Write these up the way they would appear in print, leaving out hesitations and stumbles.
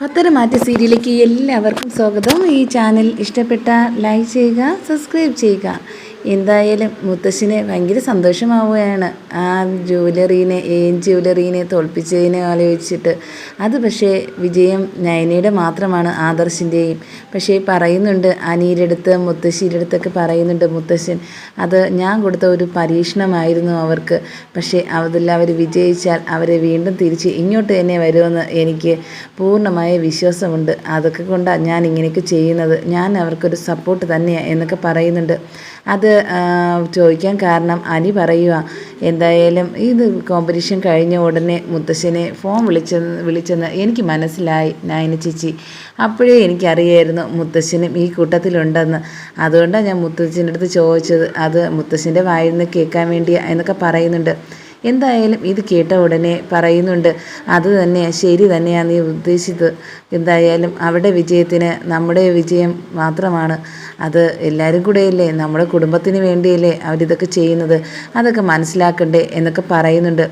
പത്തരമാറ്റ് സീരിയലിലേക്ക് എല്ലാവർക്കും സ്വാഗതം. ഈ ചാനൽ ഇഷ്ടപ്പെട്ട ലൈക്ക് ചെയ്യുക, സബ്സ്ക്രൈബ് ചെയ്യുക. എന്തായാലും മുത്തശ്ശിന് ഭയങ്കര സന്തോഷമാവുകയാണ് ആ ജ്വല്ലറീനെ തോൽപ്പിച്ചതിനെ ആലോചിച്ചിട്ട്. അത് പക്ഷേ വിജയം നയനയുടെ മാത്രമാണ്, ആദർശിൻ്റെയും. പക്ഷേ പറയുന്നുണ്ട് അനിയുടെ അടുത്ത് മുത്തശ്ശിയുടെ അടുത്തൊക്കെ പറയുന്നുണ്ട് മുത്തശ്ശൻ അത് ഞാൻ കൊടുത്ത ഒരു പരീക്ഷണമായിരുന്നു അവർക്ക്. പക്ഷേ അതെല്ലാം അവർ വിജയിച്ചാൽ അവരെ വീണ്ടും തിരിച്ച് ഇങ്ങോട്ട് തന്നെ വരുമെന്ന് എനിക്ക് പൂർണ്ണമായ വിശ്വാസമുണ്ട്. അതൊക്കെ കൊണ്ടാണ് ഞാൻ ഇങ്ങനെയൊക്കെ ചെയ്യുന്നത്. ഞാൻ അവർക്കൊരു സപ്പോർട്ട് തന്നെയാണ് എന്നൊക്കെ പറയുന്നുണ്ട്. അത് ചോദിക്കാൻ കാരണം അനി പറയുക, എന്തായാലും ഇത് കോമ്പറ്റീഷൻ കഴിഞ്ഞ ഉടനെ മുത്തശ്ശനെ ഫോൺ വിളിച്ചെന്ന് എനിക്ക് മനസ്സിലായി നയന ചേച്ചി. അപ്പോഴേ എനിക്കറിയായിരുന്നു മുത്തശ്ശനും ഈ കൂട്ടത്തിലുണ്ടെന്ന്. അതുകൊണ്ടാണ് ഞാൻ മുത്തശ്ശൻ്റെ അടുത്ത് ചോദിച്ചത്. അത് മുത്തശ്ശൻ്റെ വായിൽ നിന്ന് കേൾക്കാൻ വേണ്ടിയാണ് എന്നൊക്കെ പറയുന്നുണ്ട്. എന്തായാലും ഇത് കേട്ട ഉടനെ പറയുന്നുണ്ട്, അത് തന്നെയാണ്, ശരി തന്നെയാണ് നീ ഉദ്ദേശിച്ചത്. എന്തായാലും അവിടെ വിജയത്തിന് നമ്മുടെ വിജയം മാത്രമാണ്. അത് എല്ലാവരും കൂടെയല്ലേ, നമ്മുടെ കുടുംബത്തിന് വേണ്ടിയല്ലേ അവരിതൊക്കെ ചെയ്യുന്നത്. അതൊക്കെ മനസ്സിലാക്കണ്ടേ എന്നൊക്കെ പറയുന്നുണ്ട്.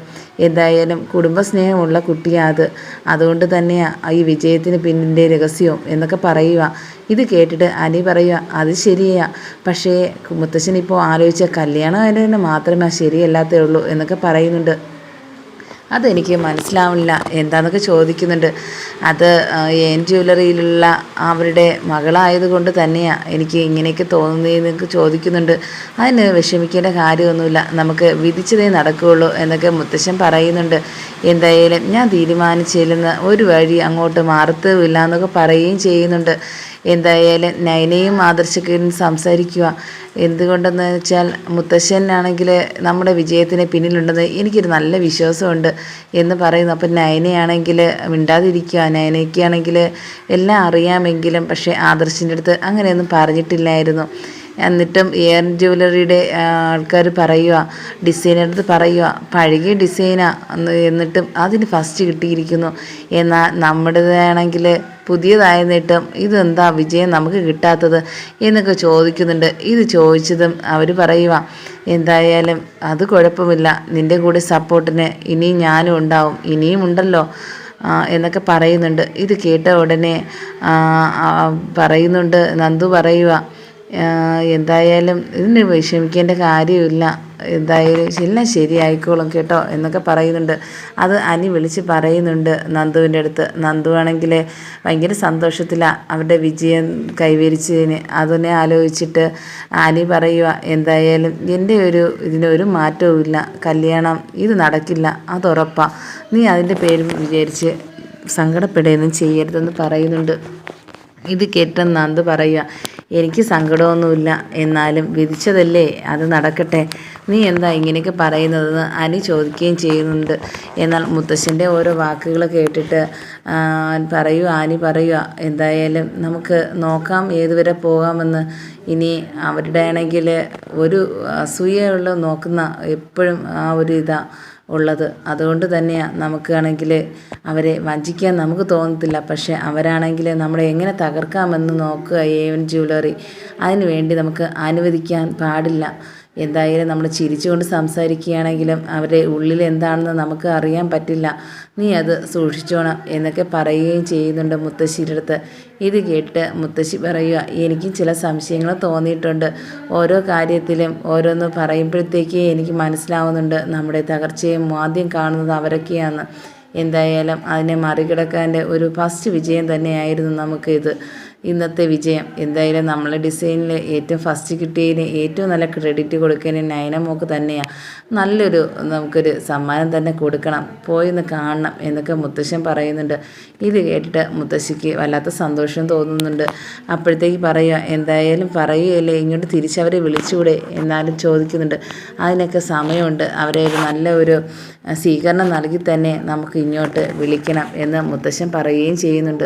എന്തായാലും കുടുംബസ്നേഹമുള്ള കുട്ടിയാണ് അതുകൊണ്ട് തന്നെയാണ് ഈ വിജയത്തിന് പിന്നിൻ്റെ രഹസ്യവും എന്നൊക്കെ പറയുക. ഇത് കേട്ടിട്ട് അനി പറയുക, അത് ശരിയാ, പക്ഷേ മുത്തശ്ശനിപ്പോൾ ആലോചിച്ച കല്യാണം അതിന് മാത്രമേ ശരിയല്ലാത്തേ ഉള്ളൂ എന്നൊക്കെ പറയുന്നുണ്ട്. അതെനിക്ക് മനസ്സിലാവില്ല എന്താണെന്നൊക്കെ ചോദിക്കുന്നുണ്ട്. അത് എൻ ജ്വല്ലറിയിലുള്ള അവരുടെ മകളായതുകൊണ്ട് തന്നെയാണ് എനിക്ക് ഇങ്ങനെയൊക്കെ തോന്നുന്നതെന്നൊക്കെ ചോദിക്കുന്നുണ്ട്. അതിന് വിഷമിക്കേണ്ട കാര്യമൊന്നുമില്ല, നമുക്ക് വിധിച്ചതേ നടക്കുകയുള്ളൂ എന്നൊക്കെ മുത്തശ്ശൻ പറയുന്നുണ്ട്. എന്തായാലും ഞാൻ തീരുമാനിച്ചില്ലെന്ന് ഒരു വഴി അങ്ങോട്ട് മാറത്തുമില്ല എന്നൊക്കെ പറയുകയും ചെയ്യുന്നുണ്ട്. എന്തായാലും നയനയും ആദർശക്കും സംസാരിക്കുക. എന്തുകൊണ്ടെന്ന് വെച്ചാൽ മുത്തശ്ശനാണെങ്കിൽ നമ്മുടെ വിജയത്തിന് പിന്നിലുണ്ടെന്ന് എനിക്കൊരു നല്ല വിശ്വാസമുണ്ട് എന്ന് പറയുന്നു. അപ്പം നയനയാണെങ്കിൽ മിണ്ടാതിരിക്കുക. നയനയ്ക്കാണെങ്കിൽ എല്ലാം അറിയാമെങ്കിലും പക്ഷേ ആദർശിൻ്റെ അടുത്ത് അങ്ങനെയൊന്നും പറഞ്ഞിട്ടില്ലായിരുന്നു. എന്നിട്ടും എയർ ജ്വല്ലറിയുടെ ആൾക്കാർ പറയുക, ഡിസൈനറുടെ അടുത്ത് പറയുക, പഴകിയ ഡിസൈനാ എന്നിട്ടും അതിന് ഫസ്റ്റ് കിട്ടിയിരിക്കുന്നു. എന്നാൽ നമ്മുടേതാണെങ്കിൽ പുതിയതായിരുന്നിട്ടും ഇതെന്താ വിജയം നമുക്ക് കിട്ടാത്തത് എന്നൊക്കെ ചോദിക്കുന്നുണ്ട്. ഇത് ചോദിച്ചതും അവർ പറയുക, എന്തായാലും അത് കുഴപ്പമില്ല, നിൻ്റെ കൂടെ സപ്പോർട്ടിന് ഇനിയും ഞാനും ഉണ്ടാവും, ഇനിയും ഉണ്ടല്ലോ എന്നൊക്കെ പറയുന്നുണ്ട്. ഇത് കേട്ട ഉടനെ പറയുന്നുണ്ട്, നന്ദു പറയുക, എന്തായാലും ഇതിന് വിഷമിക്കേണ്ട കാര്യമില്ല, എന്തായാലും എല്ലാം ശരിയായിക്കോളും കേട്ടോ എന്നൊക്കെ പറയുന്നുണ്ട്. അത് അനി വിളിച്ച് പറയുന്നുണ്ട് നന്ദുവിൻ്റെ അടുത്ത്. നന്ദു ആണെങ്കിൽ ഭയങ്കര സന്തോഷത്തിലാണ് അവരുടെ വിജയം കൈവരിച്ചതിന്. അതിനെ ആലോചിച്ചിട്ട് അനി പറയുക, എന്തായാലും എൻ്റെ ഇതിനൊരു മാറ്റവും ഇല്ല, കല്യാണം ഇത് നടക്കില്ല, അതുറപ്പാണ്, നീ അതിൻ്റെ പേരും വിചാരിച്ച് സങ്കടപ്പെടുകയൊന്നും ചെയ്യരുതെന്ന് പറയുന്നുണ്ട്. ഇത് കേട്ട നന്ദു പറയുക, എനിക്ക് സങ്കടമൊന്നുമില്ല, എന്നാലും വിധിച്ചതല്ലേ അത് നടക്കട്ടെ, നീ എന്താ ഇങ്ങനെയൊക്കെ പറയുന്നതെന്ന് അനി ചോദിക്കുകയും ചെയ്യുന്നുണ്ട്. എന്നാൽ മുത്തശ്ശൻ്റെ ഓരോ വാക്കുകൾ കേട്ടിട്ട് അനി പറയുക, എന്തായാലും നമുക്ക് നോക്കാം ഏതുവരെ പോകാമെന്ന്. ഇനി അവരുടെ ആണെങ്കിൽ ഒരു അസൂയുള്ള നോക്കുന്ന എപ്പോഴും ആ ഒരു ഉള്ളത്. അതുകൊണ്ട് തന്നെയാണ് നമുക്കാണെങ്കിൽ അവരെ വഞ്ചിക്കാൻ നമുക്ക് തോന്നത്തില്ല. പക്ഷേ അവരാണെങ്കിൽ നമ്മളെ എങ്ങനെ തകർക്കാമെന്ന് നോക്കുക എൻ ജ്വല്ലറി. അതിനു വേണ്ടി നമുക്ക് അനുവദിക്കാൻ പാടില്ല. എന്തായാലും നമ്മൾ ചിരിച്ചുകൊണ്ട് സംസാരിക്കുകയാണെങ്കിലും അവരുടെ ഉള്ളിൽ എന്താണെന്ന് നമുക്ക് അറിയാൻ പറ്റില്ല. നീ അത് സൂക്ഷിച്ചോണം എന്നൊക്കെ പറയുകയും ചെയ്യുന്നുണ്ട് മുത്തശ്ശിയുടെ അടുത്ത്. ഇത് കേട്ട് മുത്തശ്ശി പറയുക, എനിക്കും ചില സംശയങ്ങൾ തോന്നിയിട്ടുണ്ട്. ഓരോ കാര്യത്തിലും ഓരോന്ന് പറയുമ്പോഴത്തേക്കേ എനിക്ക് മനസ്സിലാവുന്നുണ്ട് നമ്മുടെ തകർച്ചയും ആദ്യം കാണുന്നത് അവരൊക്കെയാണ്. എന്തായാലും അതിനെ മറികടക്കാൻ്റെ ഒരു ഫസ്റ്റ് വിജയം തന്നെയായിരുന്നു നമുക്കിത്, ഇന്നത്തെ വിജയം. എന്തായാലും നമ്മളെ ഡിസൈനിൽ ഏറ്റവും ഫസ്റ്റ് കിട്ടിയതിന് ഏറ്റവും നല്ല ക്രെഡിറ്റ് കൊടുക്കുന്നതിന് നയന മോക്ക് തന്നെയാണ്. നല്ലൊരു നമുക്കൊരു സമ്മാനം തന്നെ കൊടുക്കണം, പോയിന്ന് കാണണം എന്നൊക്കെ മുത്തശ്ശൻ പറയുന്നുണ്ട്. ഇത് കേട്ടിട്ട് മുത്തശ്ശിക്ക് വല്ലാത്ത സന്തോഷം തോന്നുന്നുണ്ട്. അപ്പോഴത്തേക്ക് പറയുക, എന്തായാലും പറയുകയല്ലേ, ഇങ്ങോട്ട് തിരിച്ചവരെ വിളിച്ചുകൂടെ എന്നാലും ചോദിക്കുന്നുണ്ട്. അതിനൊക്കെ സമയമുണ്ട്, അവരെ നല്ല ഒരു സ്വീകരണം നൽകി തന്നെ നമുക്ക് ഇങ്ങോട്ട് വിളിക്കണം എന്ന് മുത്തശ്ശൻ പറയുകയും ചെയ്യുന്നുണ്ട്.